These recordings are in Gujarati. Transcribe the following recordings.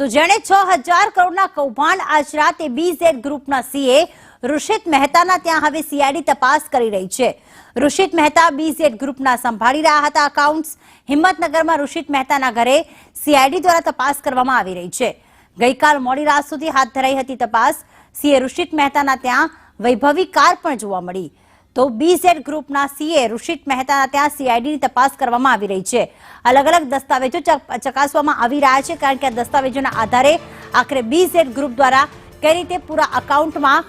તો જેણે 6000 કરોડના કૌભાંડ આચરાતે બીઝેડ ગ્રુપના સીએ ઋષિત મહેતાના ત્યાં હવે સીઆઈડી તપાસ કરી રહી છે। ઋષિત મહેતા બીઝેડ ગ્રુપના સંભાળી રહ્યા હતા એકાઉન્ટ્સ। હિંમતનગરમાં ઋષિત મહેતાના ઘરે સીઆઈડી દ્વારા તપાસ કરવામાં આવી રહી છે। ગઈકાલ મોડી રાત સુધી હાથ ધરાઈ હતી તપાસ। સીએ ઋષિત મહેતાના ત્યાં વૈભવી કાર પણ જોવા મળી। તો બીઝેડ ગ્રુપના સીએ ઋષિત મહેતાના ત્યાં સીઆઈડીની તપાસ કરવામાં આવી રહી છે। અલગ અલગ દસ્તાવેજો ચકાસવામાં આવી રહ્યા છે, કારણ કે આ દસ્તાવેજોના આધારે આખરે બીઝેડ ગ્રુપ દ્વારા કઈ રીતે પૂરા એકાઉન્ટમાં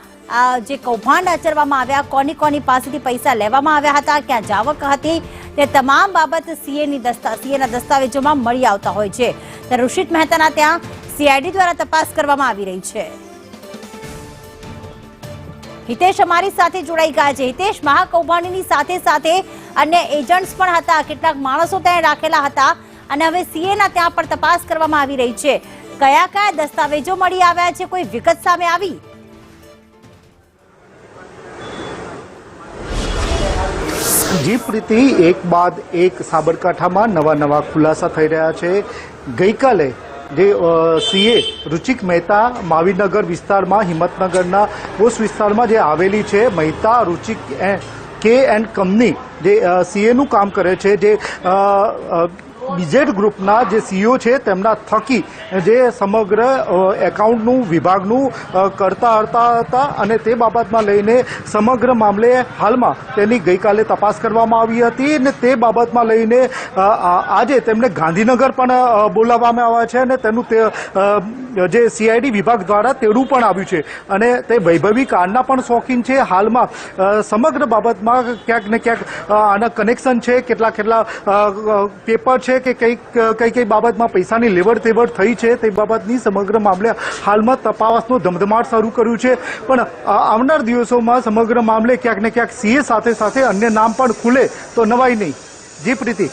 જે કૌભાંડ આચરવામાં આવ્યા, કોની પાસેથી પૈસા લેવામાં આવ્યા હતા, ક્યાં જાવક હતી, તે તમામ બાબત સીએના દસ્તાવેજોમાં મળી આવતા હોય છે। ત્યારે ઋષિત મહેતાના ત્યાં સીઆઈડી દ્વારા તપાસ કરવામાં આવી રહી છે। હિતેશ અમારી સાથે જોડાઈ ગયા છે। હિતેશ, મહાકૌભાંડની સાથે સાથે અન્ય એજન્ટ્સ પણ હતા, કેટલાક માણસો ત્યાં રાખેલા હતા અને હવે સીએના ત્યાં પણ તપાસ કરવામાં આવી રહી છે। કયા કયા દસ્તાવેજો મળી આવ્યા છે, કોઈ વિગત સામે આવી? જી પ્રીતિ, એક બાદ એક સાબરકાંઠામાં નવા ખુલાસા થઈ રહ્યા છે। ગઈકાલે જે સીએ રુચિક મહેતા માવીનગર વિસ્તારમાં, હિંમતનગરના પોસ્ટ વિસ્તારમાં જે આવેલી છે મહેતા રુચિક કે એન્ડ કંપની, જે સીએનું કામ કરે છે, જે બીઝેડ ગ્રુપના જે સીઈઓ છે તેમના થકી જે સમગ્ર એકાઉન્ટનું વિભાગનું કરતા હતા અને તે બાબતમાં લઈને સમગ્ર મામલે હાલમાં તેની ગઈકાલે તપાસ કરવામાં આવી હતી અને તે બાબતમાં લઈને આજે તેમને ગાંધીનગર પણ બોલાવવામાં આવ્યા છે અને તેનું જે સીઆઈડી વિભાગ દ્વારા તેડું પણ આવ્યું છે અને તે વૈભવી કારના પણ શોખીન છે। હાલમાં સમગ્ર બાબતમાં ક્યાંક ને ક્યાંક આના કનેક્શન છે, કેટલા પેપર છે કે કઈ બાબતમાં પૈસાની લેવડ દેવડ થઈ છે તે બાબતની સમગ્ર મામલે હાલમાં તપાસનો ધમધમાટ શરૂ કર્યું છે। પણ આવનાર દિવસોમાં સમગ્ર મામલે ક્યાંક ને ક્યાંક સીએ સાથે અન્ય નામ પણ ખુલે તો નવાઈ નહીં। જી પ્રીતિ,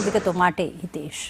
વિગતો માટે હિતેશ।